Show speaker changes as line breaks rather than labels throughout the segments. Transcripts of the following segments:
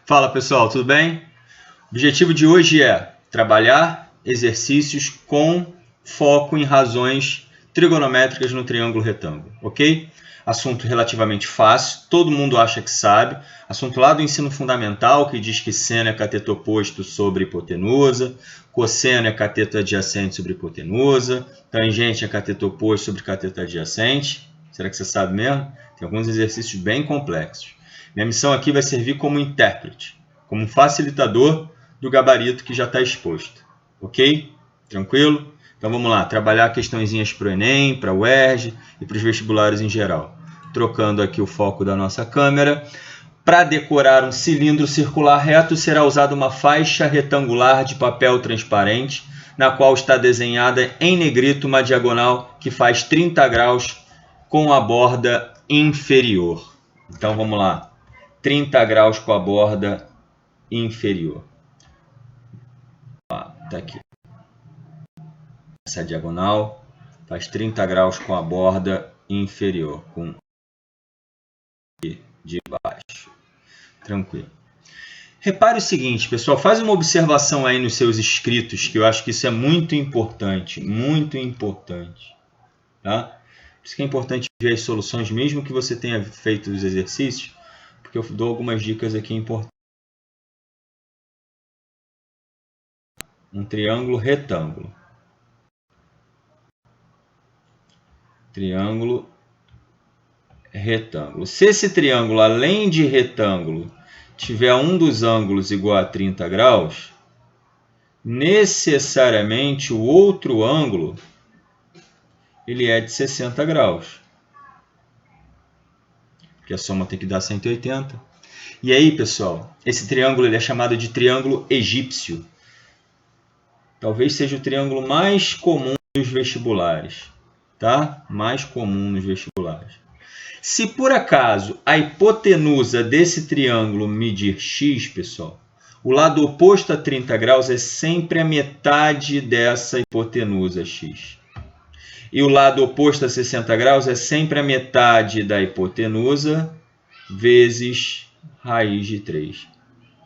Fala pessoal, tudo bem? O objetivo de hoje é trabalhar exercícios com foco em razões trigonométricas no triângulo retângulo, ok? Assunto relativamente fácil, todo mundo acha que sabe. Assunto lá do ensino fundamental, que diz que seno é cateto oposto sobre hipotenusa, cosseno é cateto adjacente sobre hipotenusa, tangente é cateto oposto sobre cateto adjacente. Será que você sabe mesmo? Tem alguns exercícios bem complexos. Minha missão aqui vai servir como intérprete, como um facilitador do gabarito que já está exposto. Ok? Tranquilo? Então vamos lá, trabalhar questõezinhas para o Enem, para o UERJ e para os vestibulares em geral. Trocando aqui o foco da nossa câmera. Para decorar um cilindro circular reto, será usada uma faixa retangular de papel transparente, na qual está desenhada em negrito uma diagonal que faz 30 graus com a borda inferior. Então vamos lá, 30 graus com a borda inferior. Tá aqui. Essa diagonal faz 30 graus com a borda inferior, com de baixo. Tranquilo. Repare o seguinte, pessoal, faz uma observação aí nos seus escritos, que eu acho que isso é muito importante, tá? Por isso que é importante ver as soluções, mesmo que você tenha feito os exercícios, porque eu dou algumas dicas aqui importantes. Um triângulo retângulo. Triângulo retângulo. Se esse triângulo, além de retângulo, tiver um dos ângulos igual a 30 graus, necessariamente o outro ângulo ele é de 60 graus. Porque a soma tem que dar 180. E aí, pessoal, esse triângulo ele é chamado de triângulo egípcio. Talvez seja o triângulo mais comum dos vestibulares, tá? Mais comum nos vestibulares. Se por acaso a hipotenusa desse triângulo medir x, pessoal, o lado oposto a 30 graus é sempre a metade dessa hipotenusa x. E o lado oposto a 60 graus é sempre a metade da hipotenusa vezes raiz de 3.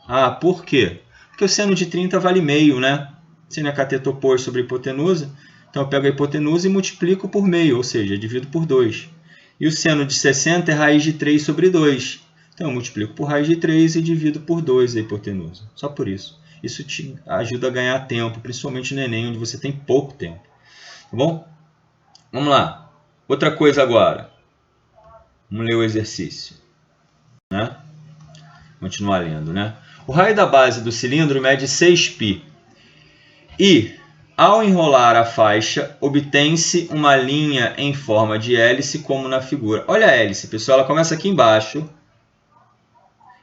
Ah, por quê? Porque o seno de 30 vale meio, né? Seno é cateto oposto sobre hipotenusa. Então eu pego a hipotenusa e multiplico por meio, ou seja, divido por 2. E o seno de 60 é raiz de 3 sobre 2. Então eu multiplico por raiz de 3 e divido por 2 a hipotenusa. Só por isso. Isso te ajuda a ganhar tempo, principalmente no Enem, onde você tem pouco tempo. Tá bom? Vamos lá. Outra coisa agora. Vamos ler o exercício, né? Continuar lendo, né? O raio da base do cilindro mede 6π. E, ao enrolar a faixa, obtém-se uma linha em forma de hélice, como na figura. Olha a hélice, pessoal. Ela começa aqui embaixo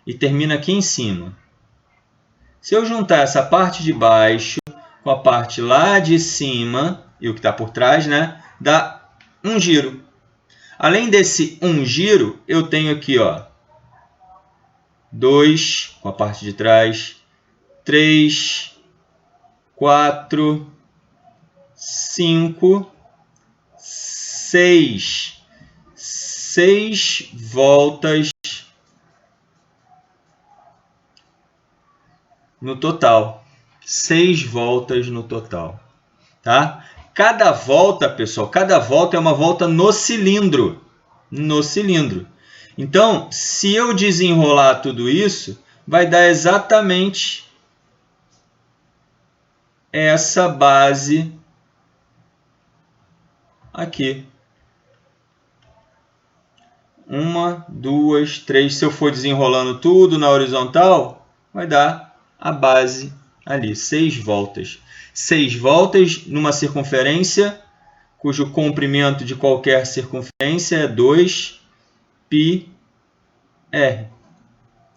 e termina aqui em cima. Se eu juntar essa parte de baixo com a parte lá de cima e o que está por trás, né, dá um giro. Além desse um giro, eu tenho aqui, ó, 2 com a parte de trás, 3, 4, 5, 6. 6 voltas no total. 6 voltas no total, tá? Cada volta, pessoal, cada volta é uma volta no cilindro. No cilindro. Então, se eu desenrolar tudo isso, vai dar exatamente essa base aqui. 1, 2, 3. Se eu for desenrolando tudo na horizontal, vai dar a base ali, 6 voltas. 6 voltas numa circunferência cujo comprimento de qualquer circunferência é 2πr.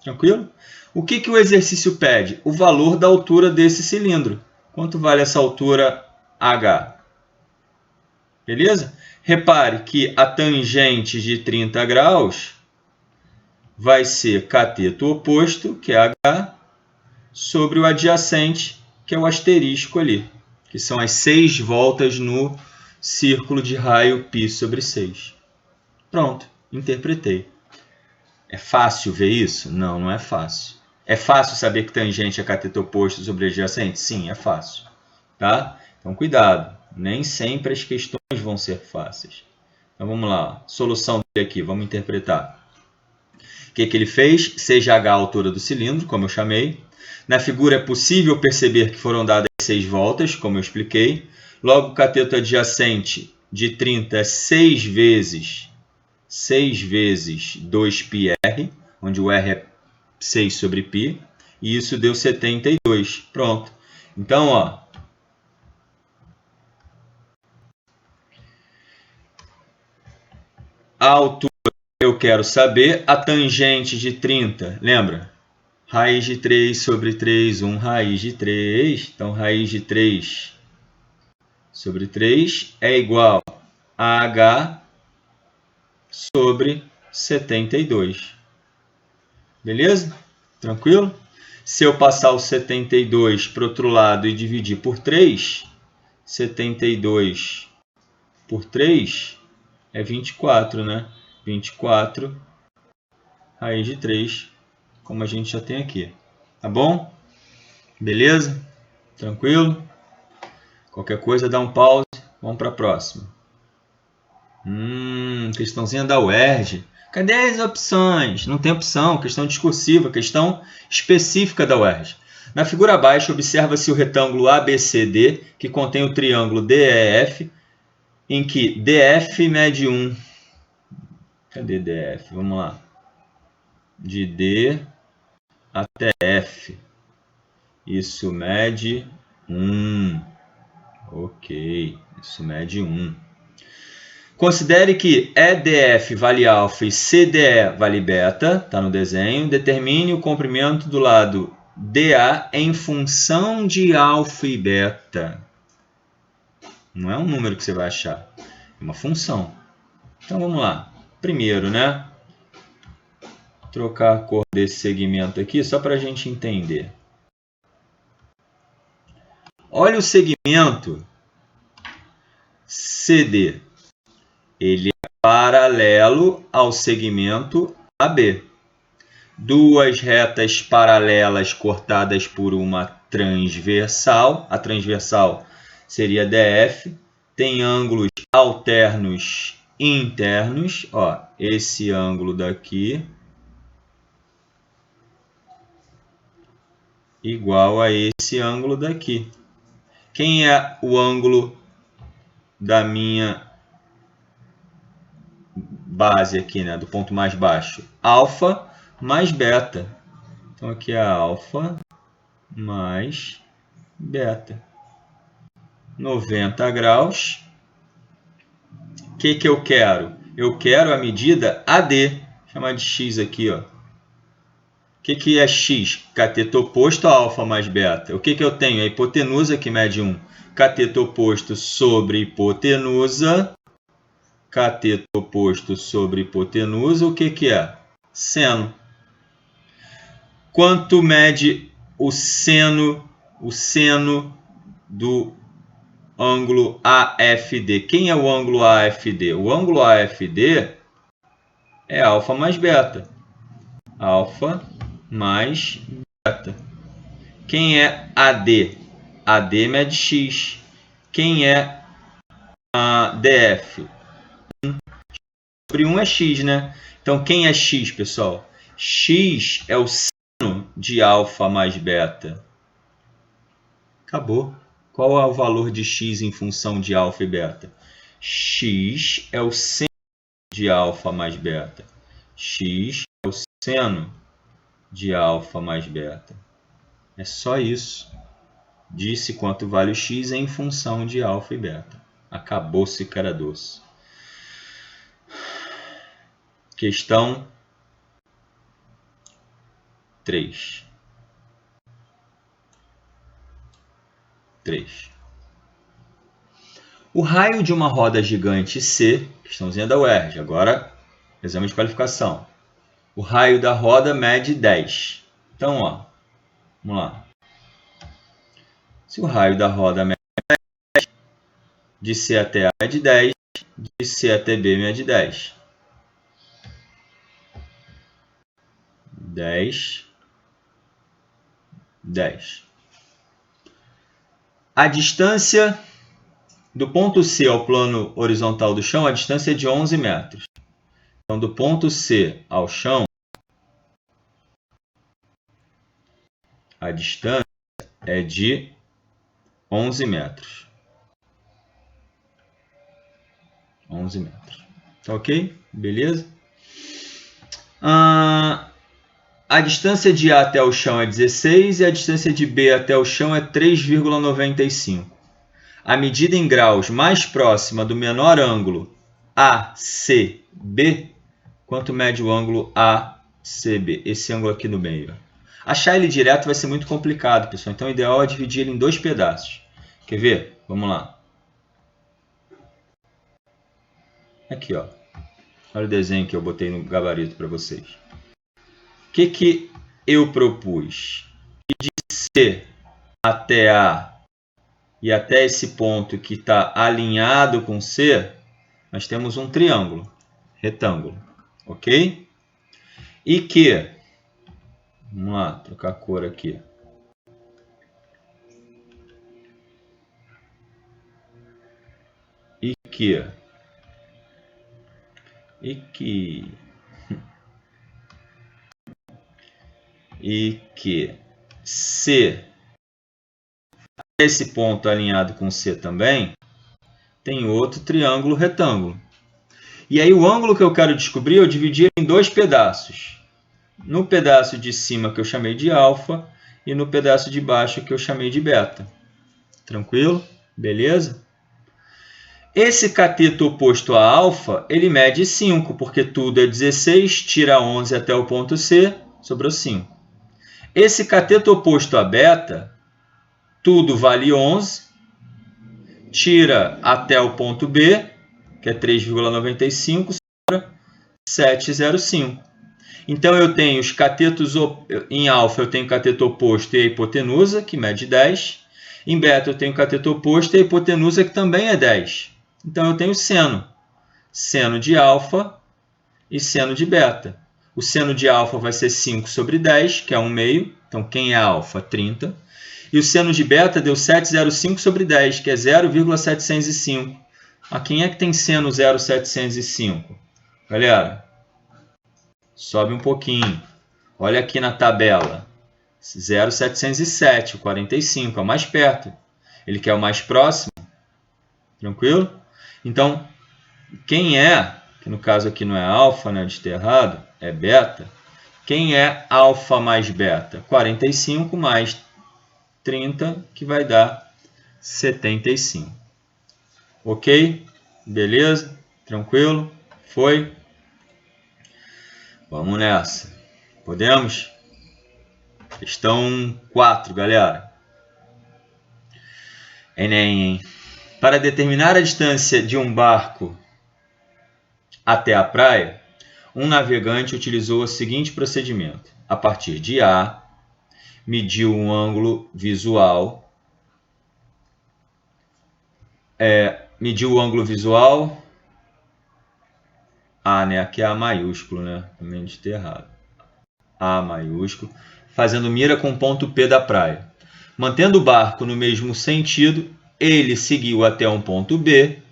Tranquilo? O que o exercício pede? O valor da altura desse cilindro. Quanto vale essa altura h? Beleza? Repare que a tangente de 30 graus vai ser cateto oposto, que é h, sobre o adjacente, que é o asterisco ali, que são as 6 voltas no círculo de raio π sobre 6. Pronto, interpretei. É fácil ver isso? Não, não é fácil. É fácil saber que tangente é cateto oposto sobre adjacente? Sim, é fácil. Tá? Então, cuidado. Nem sempre as questões vão ser fáceis. Então, vamos lá. Solução dele aqui. Vamos interpretar. O que ele fez? Seja H a altura do cilindro, como eu chamei. Na figura é possível perceber que foram dadas 6 voltas, como eu expliquei. Logo, o cateto adjacente de 30 é 6 vezes 2πr, onde o R é 6 sobre π, e isso deu 72. Pronto. Então, ó, a altura eu quero saber, a tangente de 30, lembra? Raiz de 3 sobre 3, 1 raiz de 3. Então, raiz de 3 sobre 3 é igual a H sobre 72. Beleza? Tranquilo? Se eu passar o 72 para o outro lado e dividir por 3, 72 por 3 é 24, né? 24 raiz de 3, como a gente já tem aqui. Tá bom? Beleza? Tranquilo? Qualquer coisa, dá um pause. Vamos para a próxima. Questãozinha da UERJ. Cadê as opções? Não tem opção. Questão discursiva, questão específica da UERJ. Na figura abaixo, observa-se o retângulo ABCD, que contém o triângulo DEF, em que DF mede 1. Cadê DF? Vamos lá. De D até F. Isso mede 1. Ok, isso mede 1. Considere que EDF vale alfa e CDE vale beta, está no desenho. Determine o comprimento do lado DA em função de alfa e beta. Não é um número que você vai achar, é uma função. Então vamos lá. Primeiro, né? Trocar a cor desse segmento aqui só para a gente entender. Olha o segmento CD. Ele é paralelo ao segmento AB. Duas retas paralelas cortadas por uma transversal. A transversal seria DF. Tem ângulos alternos internos. Ó, esse ângulo daqui igual a esse ângulo daqui. Quem é o ângulo da minha base aqui, né? Do ponto mais baixo? Alfa mais beta. Então, aqui é alfa mais beta. 90 graus. O que eu quero? Eu quero a medida AD. Vou chamar de X aqui, ó. O que é X? Cateto oposto a alfa mais beta. O que eu tenho? A hipotenusa que mede 1. Cateto oposto sobre hipotenusa. Cateto oposto sobre hipotenusa. O que é? Seno. Quanto mede o seno do ângulo AFD? Quem é o ângulo AFD? O ângulo AFD é alfa mais beta. Alfa mais beta. Quem é AD? AD mede X. Quem é a DF? 1 sobre 1 é X, né? Então, quem é X, pessoal? X é o seno de alfa mais beta. Acabou. Qual é o valor de X em função de alfa e beta? X é o seno de alfa mais beta. X é o seno de alfa mais beta. É só isso. Disse quanto vale o X em função de alfa e beta. Acabou-se, cara doce. Questão 3. O raio de uma roda gigante C, questãozinha da UERJ, agora exame de qualificação. O raio da roda mede 10. Então, ó, vamos lá. Se o raio da roda mede 10, de C até A mede 10, de C até B mede 10. 10 10. A distância do ponto C ao plano horizontal do chão, a distância é de 11 metros. Então, do ponto C ao chão, a distância é de 11 metros. 11 metros. Tá ok? Beleza? A distância de A até o chão é 16 e a distância de B até o chão é 3,95. A medida em graus mais próxima do menor ângulo ACB, quanto mede o ângulo ACB? Esse ângulo aqui no meio. Achar ele direto vai ser muito complicado, pessoal. Então, o ideal é dividir ele em dois pedaços. Quer ver? Vamos lá. Aqui, ó. Olha o desenho que eu botei no gabarito para vocês. O que eu propus? Que de C até A e até esse ponto que está alinhado com C, nós temos um triângulo, retângulo, ok? E que, vamos lá, trocar a cor aqui. E que C, esse ponto alinhado com C também, tem outro triângulo retângulo. E aí o ângulo que eu quero descobrir, eu dividi em dois pedaços. No pedaço de cima que eu chamei de alfa e no pedaço de baixo que eu chamei de beta. Tranquilo? Beleza? Esse cateto oposto a alfa, ele mede 5, porque tudo é 16, tira 11 até o ponto C, sobrou 5. Esse cateto oposto a beta, tudo vale 11, tira até o ponto B, que é 3,95, sobra 7,05. Então, eu tenho os catetos, em alfa eu tenho cateto oposto e a hipotenusa, que mede 10. Em beta eu tenho cateto oposto e a hipotenusa, que também é 10. Então, eu tenho seno. Seno de alfa e seno de beta. O seno de alfa vai ser 5 sobre 10, que é 1 meio. Então, quem é alfa? 30. E o seno de beta deu 7,05 sobre 10, que é 0,705. Quem é que tem seno 0,705? Galera, sobe um pouquinho. Olha aqui na tabela. 0,707, 45, é o mais perto. Ele quer o mais próximo. Tranquilo? Então, quem é, que no caso aqui não é alfa, né, de ter errado, é beta. Quem é alfa mais beta? 45 mais 30, que vai dar 75. Ok? Beleza? Tranquilo? Foi? Vamos nessa. Podemos? Questão 4, galera. Enem, hein? Para determinar a distância de um barco até a praia, um navegante utilizou o seguinte procedimento. A partir de A, mediu um ângulo visual. Mediu o ângulo visual. A, né? Aqui é A maiúsculo, né? Também de ter errado. A maiúsculo. Fazendo mira com o ponto P da praia. Mantendo o barco no mesmo sentido, ele seguiu até um ponto B,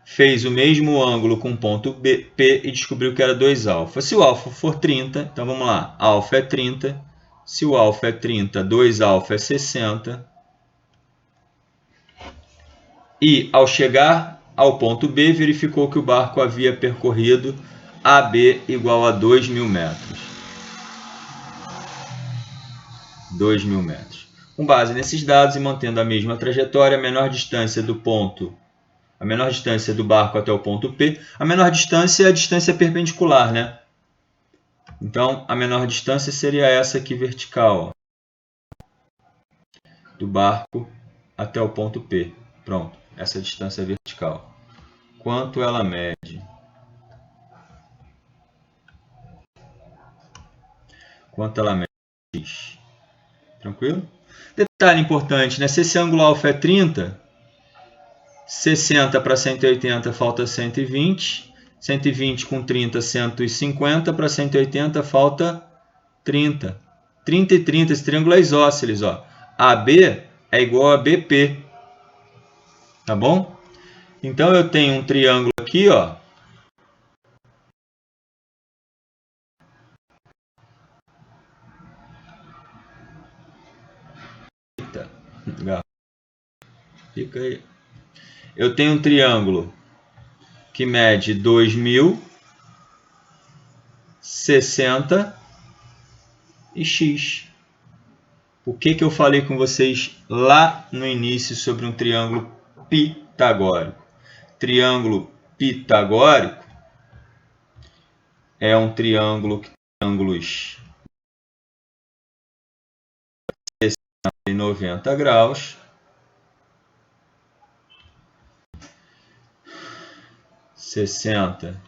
fez o mesmo ângulo com o ponto P e descobriu que era 2α. Se o alfa for 30, então vamos lá, alfa é 30. Se o alfa é 30, 2α é 60. E, ao chegar ao ponto B, verificou que o barco havia percorrido AB igual a 2.000 metros. 2.000 metros. Com base nesses dados e mantendo a mesma trajetória, a menor distância do barco até o ponto P, a menor distância é a distância perpendicular, né? Então, a menor distância seria essa aqui vertical, ó, do barco até o ponto P. Pronto, essa é a distância vertical. Quanto ela mede? Quanto ela mede? Tranquilo? Detalhe importante, né? Se esse ângulo alfa é 30, 60 para 180 falta 120. 120 com 30, 150. Para 180 falta 30. 30 e 30, esse triângulo é isósceles, ó. AB é igual a BP, tá bom? Então eu tenho um triângulo aqui, ó. Eita, fica aí. Eu tenho um triângulo que mede 2.000, 60 e x. O que eu falei com vocês lá no início sobre um triângulo pitagórico? Triângulo pitagórico é um triângulo que tem ângulos 60 e 90 graus. 60,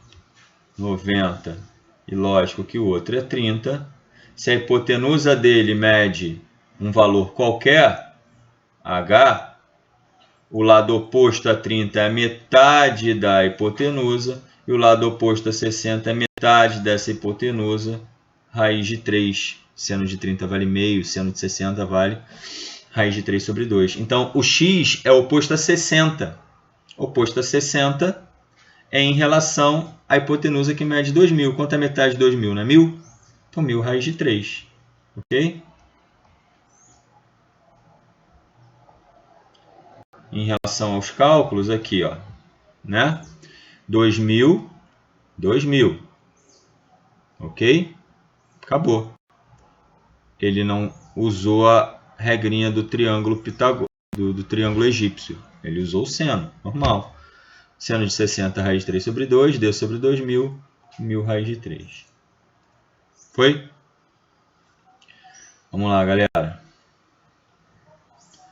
90 e lógico que o outro é 30. Se a hipotenusa dele mede um valor qualquer, h, o lado oposto a 30 é a metade da hipotenusa e o lado oposto a 60 é metade dessa hipotenusa. Raiz de 3, seno de 30 vale meio, seno de 60 vale raiz de 3 sobre 2. Então, o x é oposto a 60. Oposto a 60 é em relação à hipotenusa que mede 2.000. Quanto é metade de 2.000? Não é 1.000? Então, 1.000 raiz de 3. Ok? Em relação aos cálculos, aqui, ó, né? 2.000, 2.000. Ok? Acabou. Ele não usou a regrinha do triângulo do triângulo egípcio. Ele usou o seno, normal. Seno de 60, raiz de 3 sobre 2, deu sobre 2.000, 1.000 raiz de 3. Foi? Vamos lá, galera.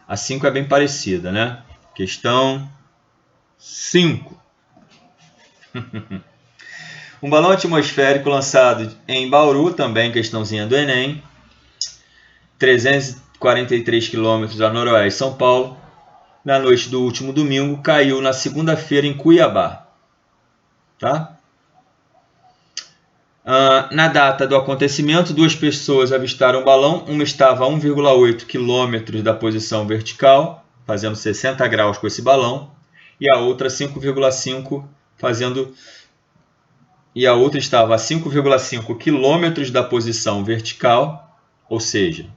A 5 é bem parecida, né? Questão 5. Um balão atmosférico lançado em Bauru, também questãozinha do Enem, 343 km a noroeste de São Paulo, na noite do último domingo, caiu na segunda-feira em Cuiabá. Tá? Na data do acontecimento, 2 pessoas avistaram o balão. Uma estava a 1,8 km da posição vertical, fazendo 60 graus com esse balão, e a outra 5,5 fazendo... E a outra estava a 5,5 km da posição vertical, ou seja,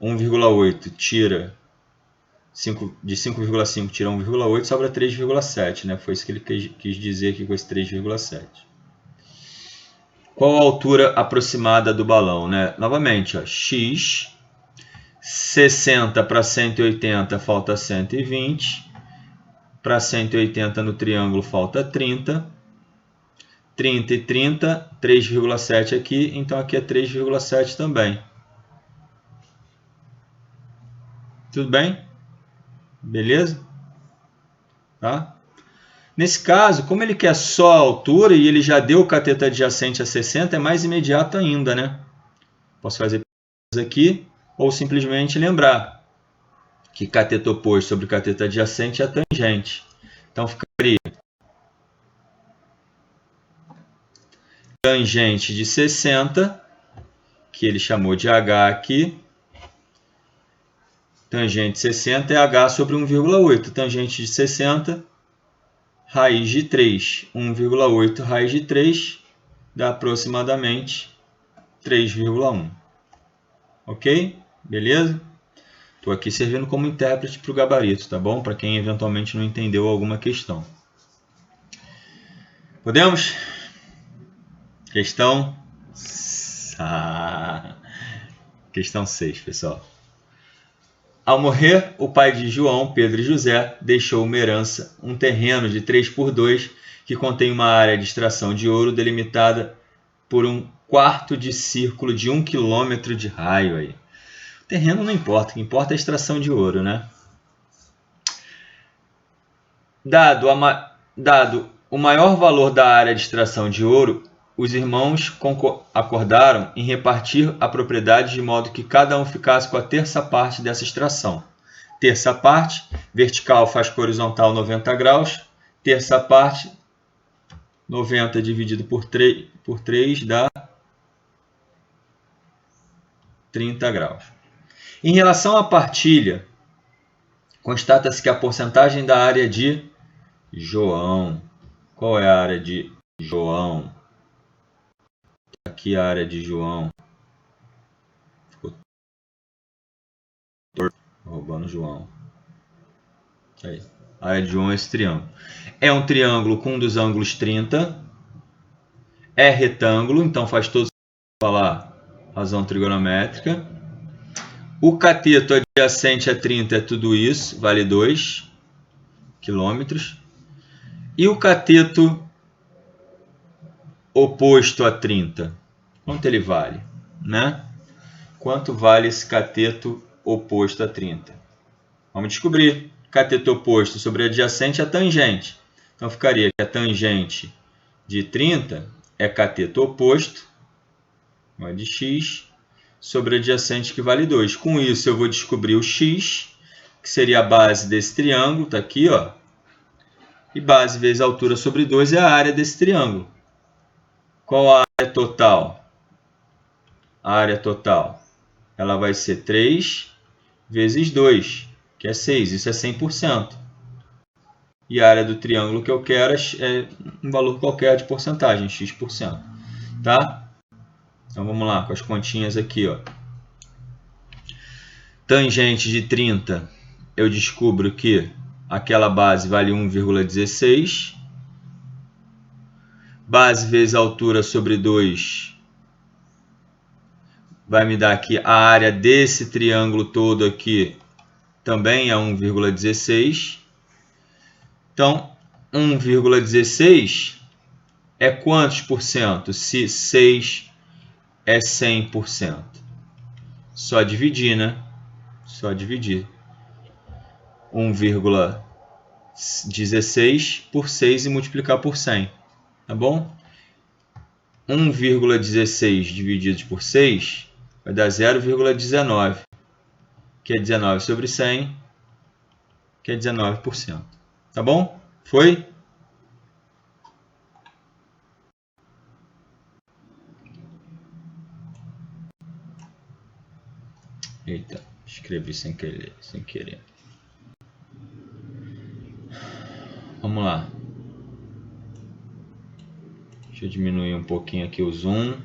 1,8 tira de 5,5 tira 1,8, sobra 3,7, né? Foi isso que ele quis dizer aqui com esse 3,7. Qual a altura aproximada do balão, né? Novamente, ó, x, 60 para 180 falta 120, para 180 no triângulo falta 30, 30 e 30, 3,7 aqui, então aqui é 3,7 também. Tudo bem? Beleza? Tá? Nesse caso, como ele quer só a altura e ele já deu o cateto adjacente a 60, é mais imediato ainda, né? Posso fazer aqui ou simplesmente lembrar que cateto oposto sobre cateto adjacente é a tangente. Então, ficaria tangente de 60, que ele chamou de h aqui. Tangente de 60 é h sobre 1,8. Tangente de 60, raiz de 3. 1,8 raiz de 3 dá aproximadamente 3,1. Ok? Beleza? Estou aqui servindo como intérprete para o gabarito, tá bom? Para quem eventualmente não entendeu alguma questão. Podemos? Questão... Questão 6, pessoal. Ao morrer, o pai de João, Pedro e José, deixou uma herança, um terreno de 3x2, que contém uma área de extração de ouro delimitada por um quarto de círculo de 1 km de raio. Aí. O terreno não importa, o que importa é a extração de ouro, né? Dado o maior valor da área de extração de ouro, os irmãos acordaram em repartir a propriedade de modo que cada um ficasse com a terça parte dessa extração. Terça parte, vertical faz com horizontal 90 graus, terça parte, 90 dividido por 3 dá 30 graus. Em relação à partilha, constata-se que a porcentagem da área de João. Qual é a área de João? Aqui a área de João. Ficou roubando João. Aí. A área de João é esse triângulo. É um triângulo com um dos ângulos 30. É retângulo, então faz todo sentido falar razão trigonométrica. O cateto adjacente a 30 é tudo isso, vale 2 quilômetros. E o cateto oposto a 30, quanto ele vale? Né? Quanto vale esse cateto oposto a 30? Vamos descobrir. Cateto oposto sobre adjacente é tangente. Então ficaria que a tangente de 30 é cateto oposto, de x, sobre adjacente que vale 2. Com isso eu vou descobrir o x, que seria a base desse triângulo, está aqui, ó. E base vezes altura sobre 2 é a área desse triângulo. Qual a área total? A área total, ela vai ser 3 vezes 2, que é 6. Isso é 100%. E a área do triângulo que eu quero é um valor qualquer de porcentagem, x%. Tá? Então vamos lá, com as continhas aqui, ó. Tangente de 30, eu descubro que aquela base vale 1,16. Base vezes altura sobre 2 vai me dar aqui a área desse triângulo todo aqui, também é 1,16. Então, 1,16 é quantos por cento? Se 6 é 100%. Só dividir, né? Só dividir. 1,16 por 6 e multiplicar por 100. Tá bom? 1,16 dividido por 6 vai dar 0,19, que é 19 sobre 100, que é 19%. Tá bom? Foi? Eita, escrevi sem querer. Vamos lá. Deixa eu diminuir um pouquinho aqui o zoom.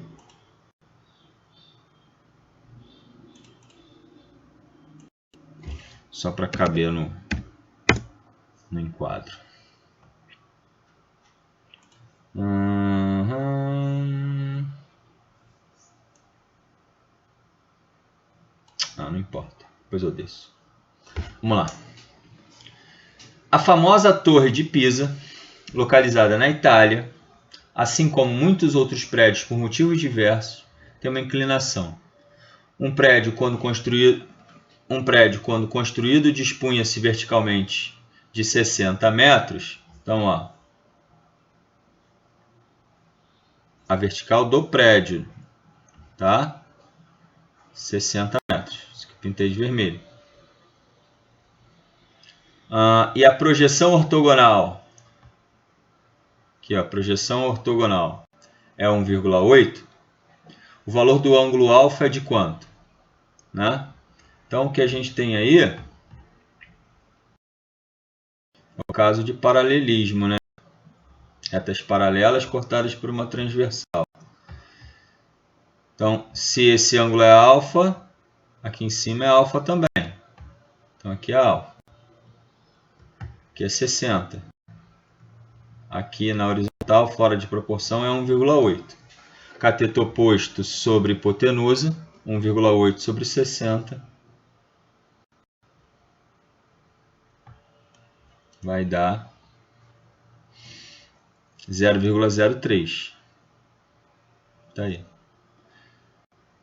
Só para caber no enquadro. Não importa. Depois eu desço. Vamos lá. A famosa Torre de Pisa, localizada na Itália, assim como muitos outros prédios por motivos diversos, tem uma inclinação. Um prédio, quando construído, dispunha-se verticalmente de 60 metros. Então, ó, a vertical do prédio, tá? 60 metros. Isso que eu pintei de vermelho. E a projeção ortogonal, aqui, ó, a projeção ortogonal é 1,8. O valor do ângulo alfa é de quanto? Né? Então, o que a gente tem aí é o caso de paralelismo, né? Retas paralelas cortadas por uma transversal. Então, se esse ângulo é alfa, aqui em cima é alfa também. Então, aqui é alfa. Aqui é 60. Aqui na horizontal, fora de proporção, é 1,8. Cateto oposto sobre hipotenusa, 1,8 sobre 60. Vai dar 0,03. Tá aí.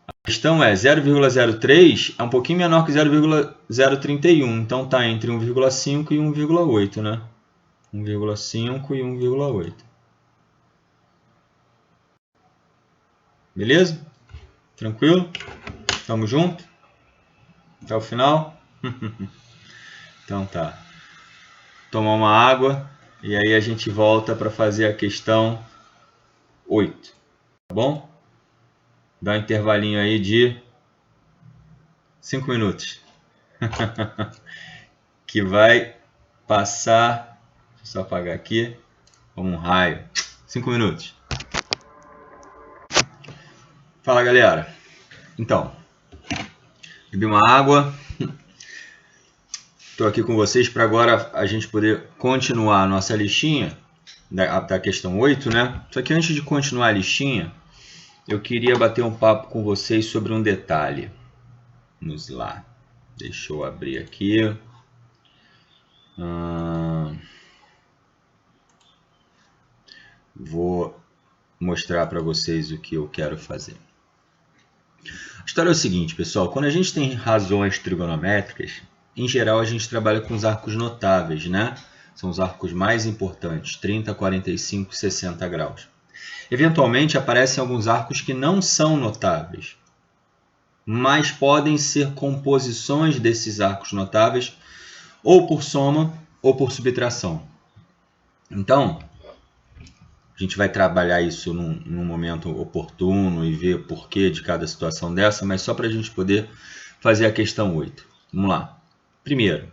A questão é, 0,03 é um pouquinho menor que 0,031. Então está entre 1,5 e 1,8, né? 1,5 e 1,8. Beleza? Tranquilo? Tamo junto? Até o final? Então tá. Tomar uma água e aí a gente volta para fazer a questão 8. Tá bom? Dá um intervalinho aí de 5 minutos. Que vai passar... Deixa eu só apagar aqui. Como um raio. 5 minutos. Fala, galera. Então, bebi uma água. Estou aqui com vocês para agora a gente poder continuar a nossa listinha da questão 8, né? Só que antes de continuar a listinha, eu queria bater um papo com vocês sobre um detalhe. Vamos lá. Deixa eu abrir aqui. Vou mostrar para vocês o que eu quero fazer. A história é o seguinte, pessoal. Quando a gente tem razões trigonométricas, em geral a gente trabalha com os arcos notáveis, né? São os arcos mais importantes, 30, 45, 60 graus. Eventualmente aparecem alguns arcos que não são notáveis, mas podem ser composições desses arcos notáveis, ou por soma ou por subtração. Então, a gente vai trabalhar isso num momento oportuno e ver o porquê de cada situação dessa, mas só para a gente poder fazer a questão 8. Vamos lá. Primeiro,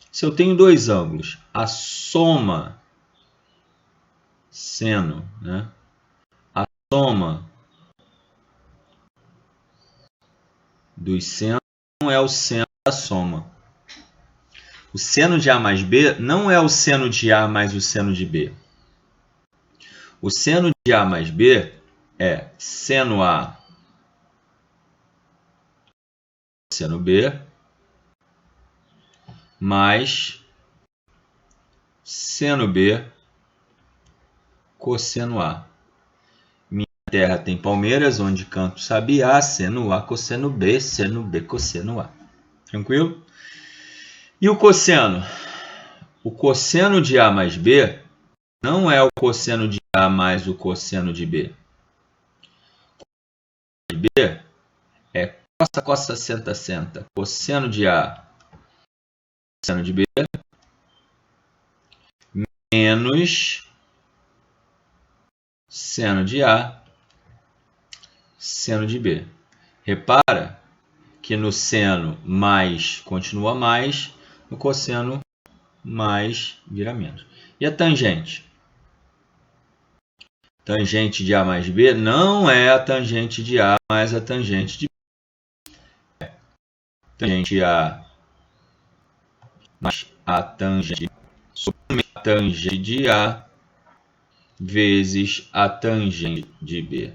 se eu tenho dois ângulos, a soma seno, né? A soma dos senos não é o seno da soma. O seno de A mais B não é o seno de A mais o seno de B. O seno de A mais B é seno A seno B mais seno B cosseno A. Minha terra tem palmeiras, onde canto sabiá, seno A, cosseno B, cosseno A. Tranquilo? E o cosseno? O cosseno de A mais B não é o cosseno de A mais o cosseno de B. O cosseno de B é cossa, cossa, senta, senta. Cosseno de A, cosseno de B, menos seno de A, seno de B. Repara que no seno mais continua mais, no cosseno mais vira menos. E a tangente? Tangente de A mais B não é a tangente de A mais a tangente de B. Tangente de A mais a tangente sobre a tangente de A vezes a tangente de B.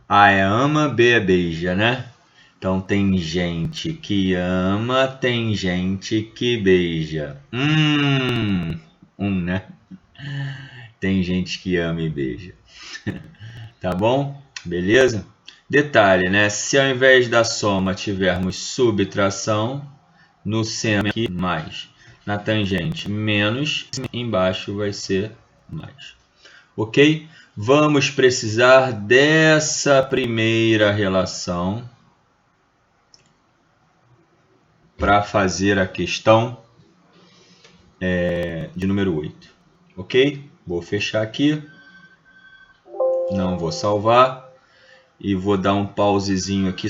A é ama, B é beija, né? Então tem gente que ama, tem gente que beija. Né? Tem gente que ama e beija. Tá bom? Beleza? Detalhe, né? Se ao invés da soma tivermos subtração, no seno aqui mais, na tangente menos, embaixo vai ser mais. Ok? Vamos precisar dessa primeira relação para fazer a questão de número 8. Ok? Vou fechar aqui. Não vou salvar. E vou dar um pausezinho aqui.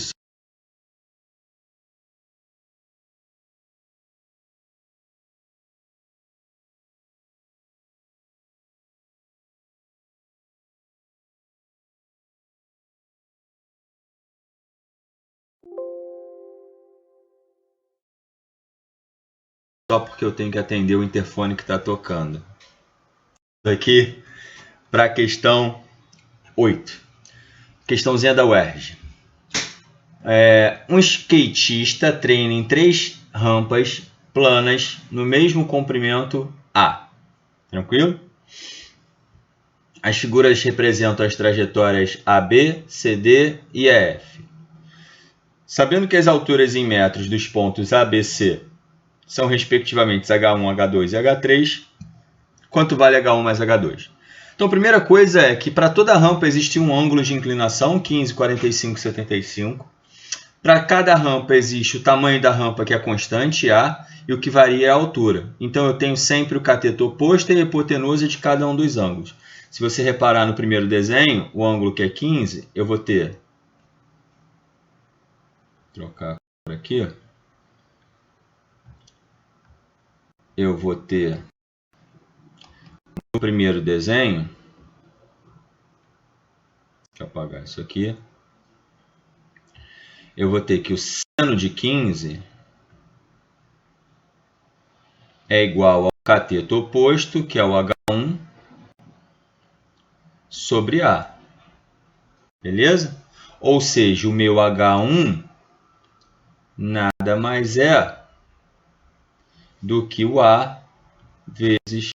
Só porque eu tenho que atender o interfone que está tocando. Aqui para a questão 8. Questãozinha da UERJ. Um skatista treina em 3 rampas planas no mesmo comprimento A. Tranquilo? As figuras representam as trajetórias AB, CD e EF. Sabendo que as alturas em metros dos pontos A, B, C são respectivamente H1, H2 e H3, quanto vale H1 mais H2? Então, a primeira coisa é que para toda rampa existe um ângulo de inclinação, 15, 45, 75. Para cada rampa existe o tamanho da rampa, que é a constante A, e o que varia é a altura. Então, eu tenho sempre o cateto oposto e a hipotenusa de cada um dos ângulos. Se você reparar no primeiro desenho, o ângulo que é 15, eu vou ter trocar a cor aqui. Eu vou ter no primeiro desenho, deixa eu apagar isso aqui, eu vou ter que o seno de 15 é igual ao cateto oposto, que é o H1, sobre A. Beleza? Ou seja, o meu H1 nada mais é do que o A vezes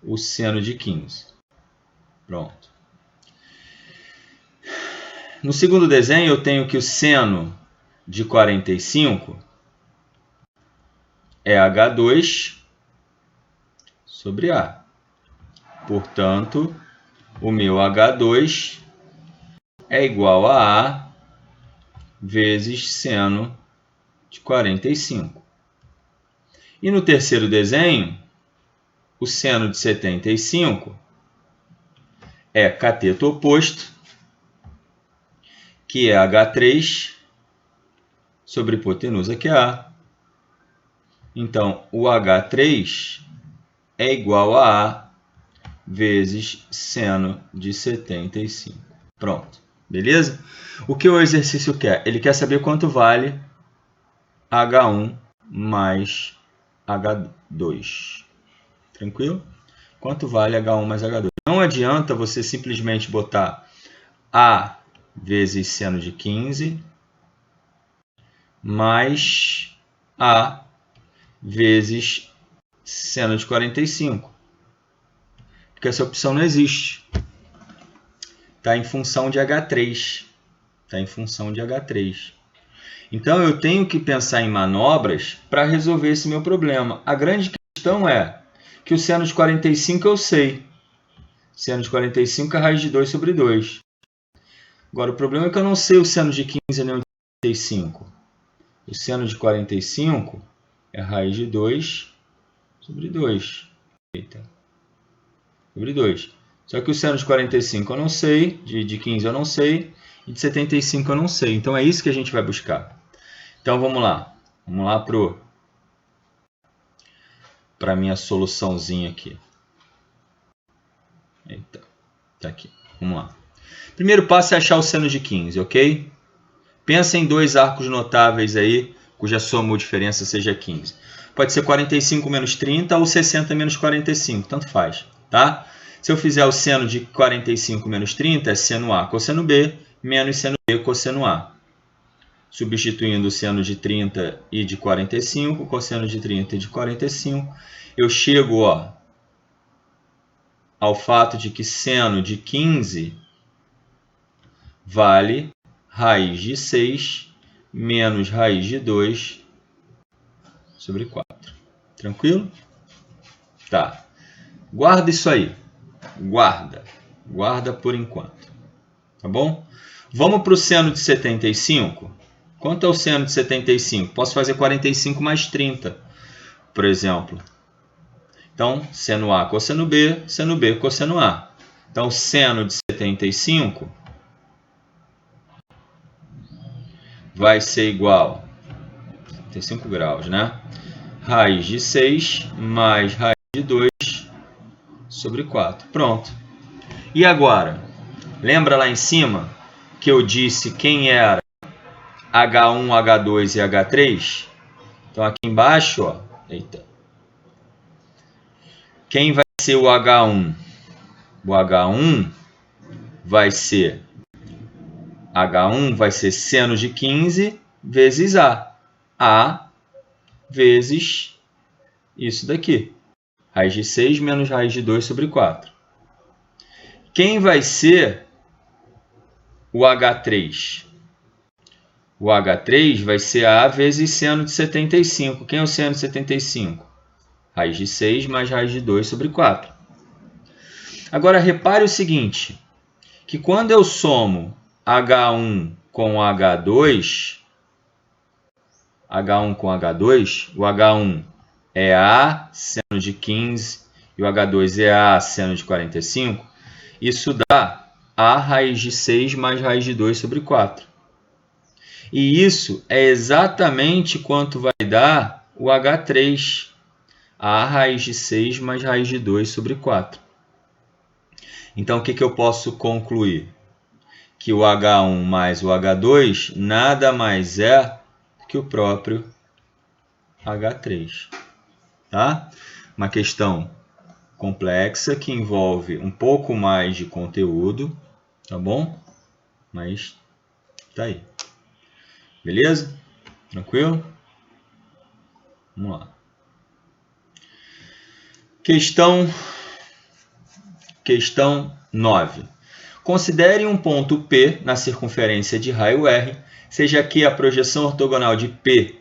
o seno de 15. Pronto. No segundo desenho, eu tenho que o seno de 45 é H2 sobre A. Portanto, o meu H2 é igual a A vezes seno de 45. E no terceiro desenho, o seno de 75 é cateto oposto, que é H3 sobre hipotenusa, que é A. Então, o H3 é igual a A vezes seno de 75. Pronto. Beleza? O que o exercício quer? Ele quer saber quanto vale H1 mais H2. Tranquilo? Quanto vale H1 mais H2? Não adianta você simplesmente botar A vezes seno de 15 mais A vezes seno de 45. Porque essa opção não existe. Está em função de H3. Está em função de H3. Então, eu tenho que pensar em manobras para resolver esse meu problema. A grande questão é que o seno de 45 eu sei. Seno de 45 é raiz de 2 sobre 2. Agora, o problema é que eu não sei o seno de 15 nem o de 45. O seno de 45 é raiz de 2 sobre 2. Eita. Sobre 2. Só que o seno de 45 eu não sei, de 15 eu não sei, e de 75 eu não sei. Então, é isso que a gente vai buscar. Então, vamos lá. Vamos lá para a minha soluçãozinha aqui. Eita, tá aqui. Vamos lá. Primeiro passo é achar o seno de 15, ok? Pensa em dois arcos notáveis aí, cuja soma ou diferença seja 15. Pode ser 45 menos 30 ou 60 menos 45, tanto faz, tá? Se eu fizer o seno de 45 menos 30, é seno A cosseno B, menos seno B cosseno A. Substituindo o seno de 30 e de 45, cosseno de 30 e de 45, eu chego ao fato de que seno de 15 vale raiz de 6 menos raiz de 2 sobre 4. Tranquilo? Tá. Guarda isso aí. Guarda por enquanto. Tá bom? Vamos para o seno de 75. Quanto é o seno de 75? Posso fazer 45 mais 30, por exemplo. Então, seno A cosseno B cosseno A. Então, seno de 75 vai ser igual a 75 graus, né? Raiz de 6 mais raiz de 2 sobre 4. Pronto. E agora? Lembra lá em cima que eu disse quem era H1, H2 e H3? Então, aqui embaixo, eita. Quem vai ser o H1? O H1 vai ser seno de 15 vezes A. A vezes isso daqui. Raiz de 6 menos raiz de 2 sobre 4. Quem vai ser o H3? O H3 vai ser A vezes seno de 75. Quem é o seno de 75? Raiz de 6 mais raiz de 2 sobre 4. Agora, repare o seguinte, que quando eu somo H1 com H2, o H1 é A seno de 15 e o H2 é A seno de 45, isso dá A raiz de 6 mais raiz de 2 sobre 4. E isso é exatamente quanto vai dar o H3, a raiz de 6 mais raiz de 2 sobre 4. Então, o que eu posso concluir? Que o H1 mais o H2 nada mais é que o próprio H3. Tá? Uma questão complexa que envolve um pouco mais de conteúdo, tá bom? Mas tá aí. Beleza? Tranquilo? Vamos lá. Questão 9. Considere um ponto P na circunferência de raio R, seja aqui a projeção ortogonal de P,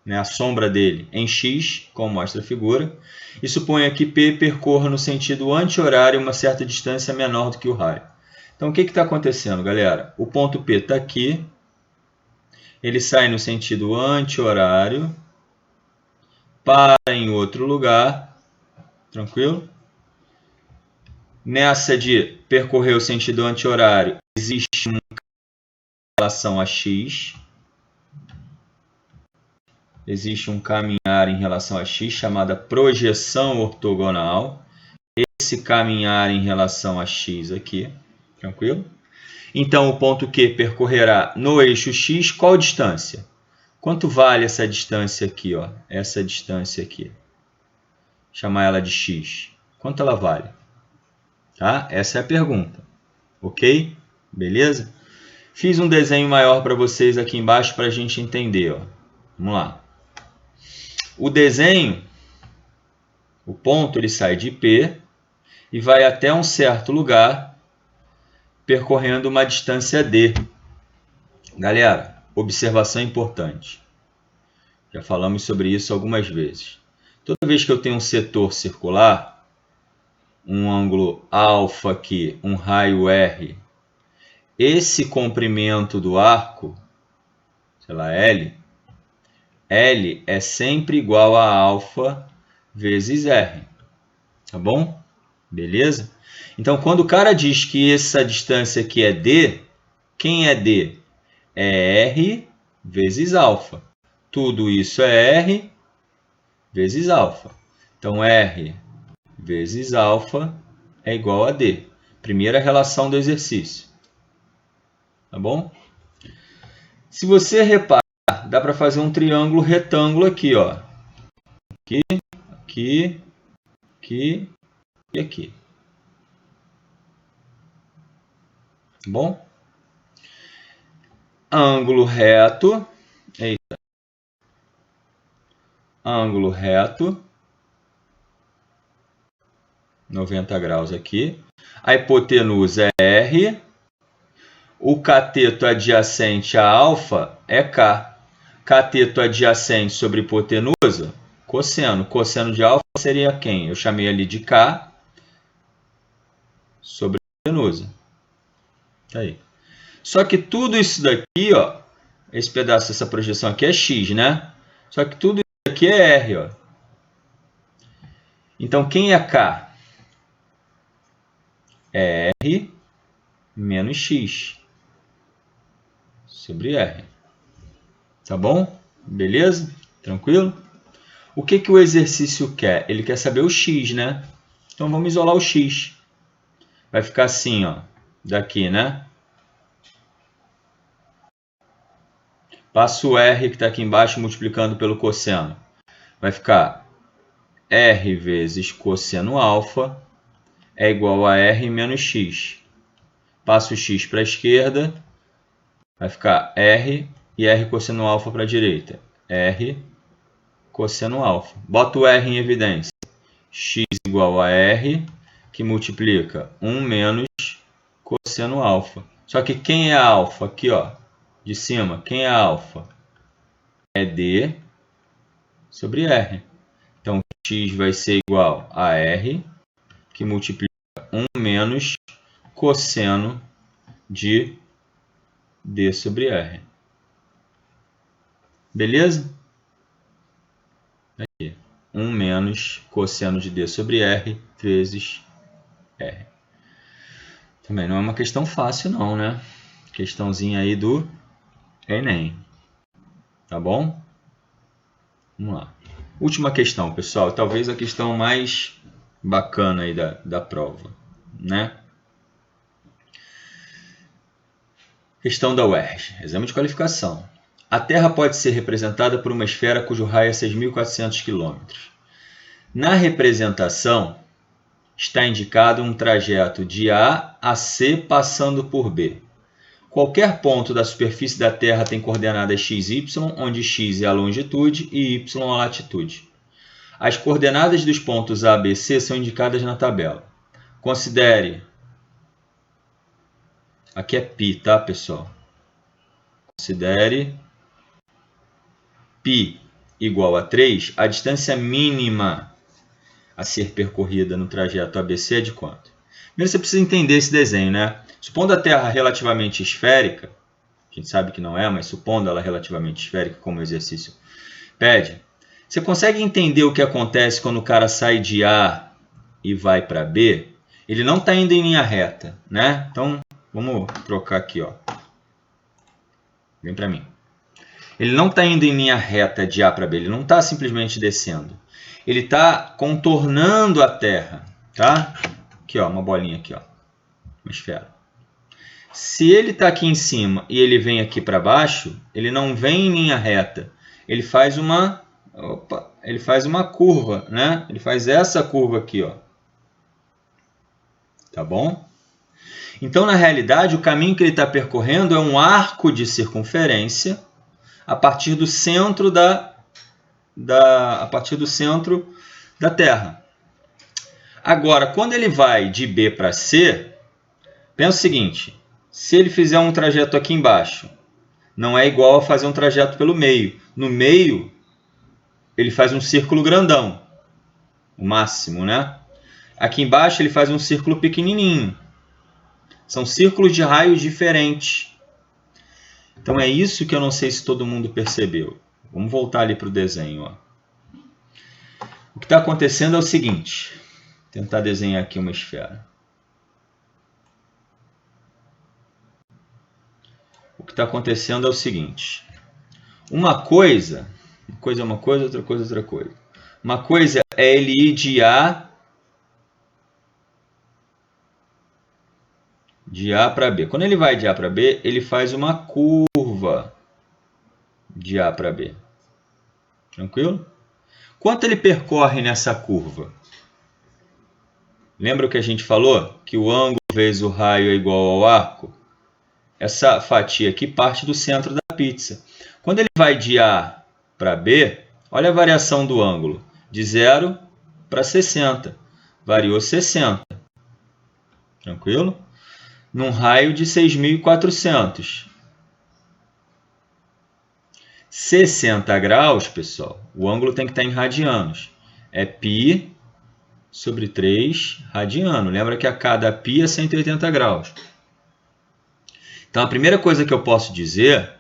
né, a sombra dele, em X, como mostra a figura, e suponha que P percorra no sentido anti-horário uma certa distância menor do que o raio. Então, o que está acontecendo, galera? O ponto P está aqui, ele sai no sentido anti-horário, para em outro lugar, tranquilo? Nessa de percorrer o sentido anti-horário, existe uma relação a x. Existe um caminhar em relação a x chamada projeção ortogonal. Esse caminhar em relação a x aqui, tranquilo? Então, o ponto Q percorrerá no eixo x qual distância? Quanto vale essa distância aqui, ó? Essa distância aqui. Chamar ela de x. Quanto ela vale? Tá? Essa é a pergunta. Ok? Beleza? Fiz um desenho maior para vocês aqui embaixo para a gente entender. Ó. Vamos lá. O desenho, o ponto, ele sai de P e vai até um certo lugar, percorrendo uma distância D. Galera, observação importante. Já falamos sobre isso algumas vezes. Toda vez que eu tenho um setor circular, um ângulo alfa aqui, um raio R, esse comprimento do arco, sei lá, L é sempre igual a alfa vezes R. Tá bom? Beleza? Então, quando o cara diz que essa distância aqui é D, quem é D? É R vezes alfa. Tudo isso é R vezes alfa. Então, R vezes alfa é igual a D. Primeira relação do exercício. Tá bom? Se você reparar, dá para fazer um triângulo retângulo aqui, ó. Aqui, aqui, aqui e aqui. Tá bom? Ângulo reto. Eita. Ângulo reto. 90 graus aqui. A hipotenusa é R. O cateto adjacente a alfa é K. Cateto adjacente sobre hipotenusa, cosseno. Cosseno de alfa seria quem? Eu chamei ali de K sobre hipotenusa. Tá aí. Só que tudo isso daqui, ó, esse pedaço dessa projeção aqui é X, né? Só que tudo isso aqui é R, ó. Então, quem é K? É R menos X sobre R. Tá bom? Beleza? Tranquilo? O que o exercício quer? Ele quer saber o X, né? Então, vamos isolar o X. Vai ficar assim, ó, daqui, né? Passa o R que está aqui embaixo multiplicando pelo cosseno. Vai ficar R vezes cosseno alfa é igual a R menos X. Passa o X para a esquerda, vai ficar R e R cosseno alfa para a direita. R cosseno alfa. Bota o R em evidência. X igual a R, que multiplica 1 menos cosseno alfa. Só que quem é alfa? Aqui, ó, de cima, quem é alfa? É D sobre R. Então, x vai ser igual a R, que multiplica 1 menos cosseno de D sobre R. Beleza? Aqui. 1 menos cosseno de D sobre R vezes R. Também não é uma questão fácil não, né? Questãozinha aí do Enem. Tá bom? Vamos lá. Última questão, pessoal. Talvez a questão mais bacana aí da prova, né? Questão da UERJ, exame de qualificação. A Terra pode ser representada por uma esfera cujo raio é 6.400 km. Na representação, está indicado um trajeto de A a C passando por B. Qualquer ponto da superfície da Terra tem coordenadas x, y, onde x é a longitude e y a latitude. As coordenadas dos pontos A, B, C são indicadas na tabela. Considere... Aqui é π, tá, pessoal? Considere π igual a 3, a distância mínima a ser percorrida no trajeto ABC é de quanto? Primeiro você precisa entender esse desenho, né? Supondo a Terra relativamente esférica, a gente sabe que não é, mas supondo ela relativamente esférica, como o exercício pede, você consegue entender o que acontece quando o cara sai de A e vai para B? Ele não está indo em linha reta, né? Então, vamos trocar aqui, ó. Vem para mim. Ele não está indo em linha reta de A para B, ele não está simplesmente descendo. Ele está contornando a Terra, tá? Aqui, ó, uma bolinha aqui, ó, uma esfera. Se ele está aqui em cima e ele vem aqui para baixo, ele não vem em linha reta. Ele faz uma, ele faz uma curva, né? Ele faz essa curva aqui, ó. Tá bom? Então, na realidade, o caminho que ele está percorrendo é um arco de circunferência a partir do centro da Terra. Agora, quando ele vai de B para C, pensa o seguinte, se ele fizer um trajeto aqui embaixo, não é igual a fazer um trajeto pelo meio. No meio, ele faz um círculo grandão, o máximo, né? Aqui embaixo ele faz um círculo pequenininho. São círculos de raios diferentes. Então é isso que eu não sei se todo mundo percebeu. Vamos voltar ali para o desenho, ó. O que está acontecendo é o seguinte. Vou tentar desenhar aqui uma esfera. O que está acontecendo é o seguinte. Uma coisa é uma coisa, outra coisa é outra coisa. Uma coisa é ele ir de A para B. Quando ele vai de A para B, ele faz uma curva de A para B. Tranquilo? Quanto ele percorre nessa curva? Lembra o que a gente falou? Que o ângulo vezes o raio é igual ao arco? Essa fatia aqui parte do centro da pizza. Quando ele vai de A para B, olha a variação do ângulo. De 0 para 60. Variou 60. Tranquilo? Num raio de 6.400. 60 graus, pessoal, o ângulo tem que estar em radianos. É π sobre 3 radiano. Lembra que a cada π é 180 graus. Então, a primeira coisa que eu posso dizer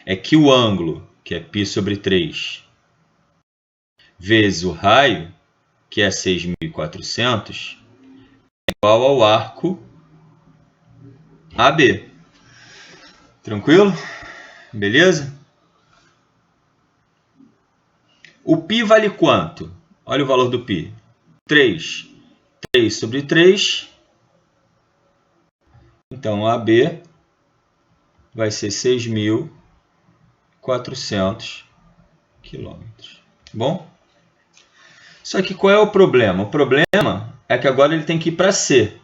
é que o ângulo, que é π sobre 3, vezes o raio, que é 6.400, é igual ao arco AB. Tranquilo? Beleza? O π vale quanto? Olha o valor do π. 3. 3 sobre 3. Então, AB vai ser 6.400 quilômetros. Bom? Só que qual é o problema? O problema é que agora ele tem que ir para C. Vou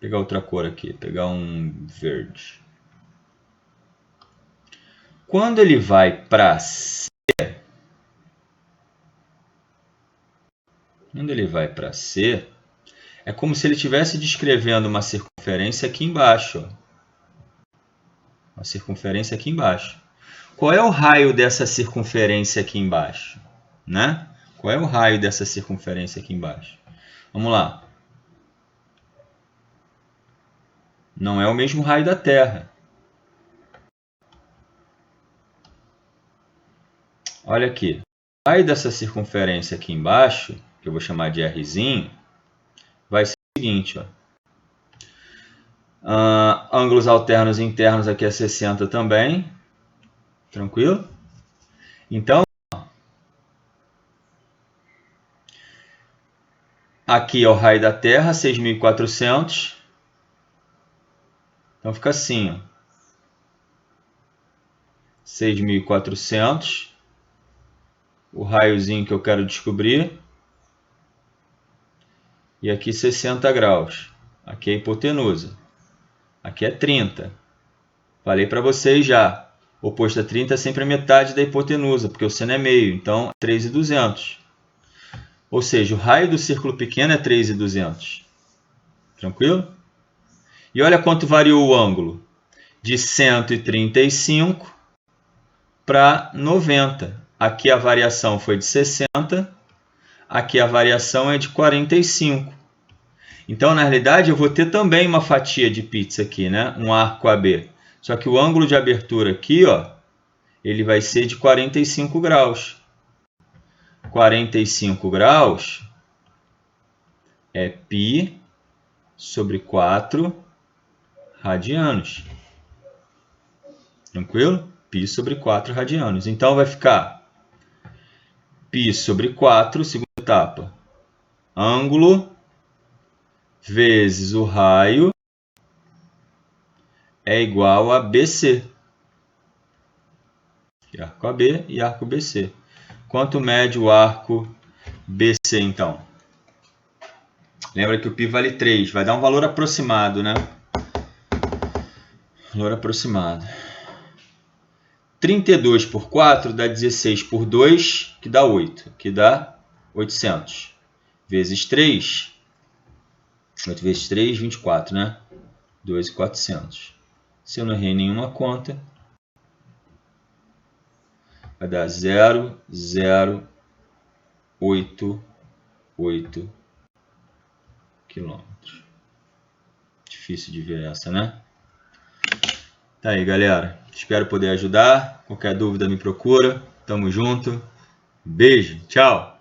pegar outra cor aqui. Pegar um verde. Quando ele vai para C, é como se ele estivesse descrevendo uma circunferência aqui embaixo. Ó. Uma circunferência aqui embaixo. Qual é o raio dessa circunferência aqui embaixo? Né? Qual é o raio dessa circunferência aqui embaixo? Vamos lá. Não é o mesmo raio da Terra. Olha aqui. O raio dessa circunferência aqui embaixo, que eu vou chamar de Rzinho, vai ser o seguinte. Ó. Ângulos alternos e internos aqui é 60 também. Tranquilo? Então, aqui é o raio da Terra, 6.400. Então fica assim, ó. 6.400. O raiozinho que eu quero descobrir. E aqui 60 graus. Aqui é a hipotenusa. Aqui é 30. Falei para vocês já. Oposto a 30 é sempre a metade da hipotenusa, porque o seno é meio. Então, 3.200. Ou seja, o raio do círculo pequeno é 3.200. Tranquilo? E olha quanto variou o ângulo. De 135 para 90. Aqui a variação foi de 60. Aqui a variação é de 45. Então, na realidade, eu vou ter também uma fatia de pizza aqui, né? Um arco AB. Só que o ângulo de abertura aqui, ó, ele vai ser de 45 graus. 45 graus é π sobre 4 radianos. Tranquilo? Π sobre 4 radianos. Então, vai ficar π sobre 4, segunda etapa. Ângulo vezes o raio é igual a BC. Arco AB e arco BC. Quanto mede o arco BC, então? Lembra que o π vale 3. Vai dar um valor aproximado, né? Valor aproximado. 32 por 4 dá 16 por 2, que dá 8. Que dá 800. Vezes 3. 8 vezes 3, 24, né? 2.400. Se eu não errei nenhuma conta, vai dar 0,088 quilômetros. Difícil de ver essa, né? Tá aí, galera. Espero poder ajudar. Qualquer dúvida me procura. Tamo junto. Beijo. Tchau.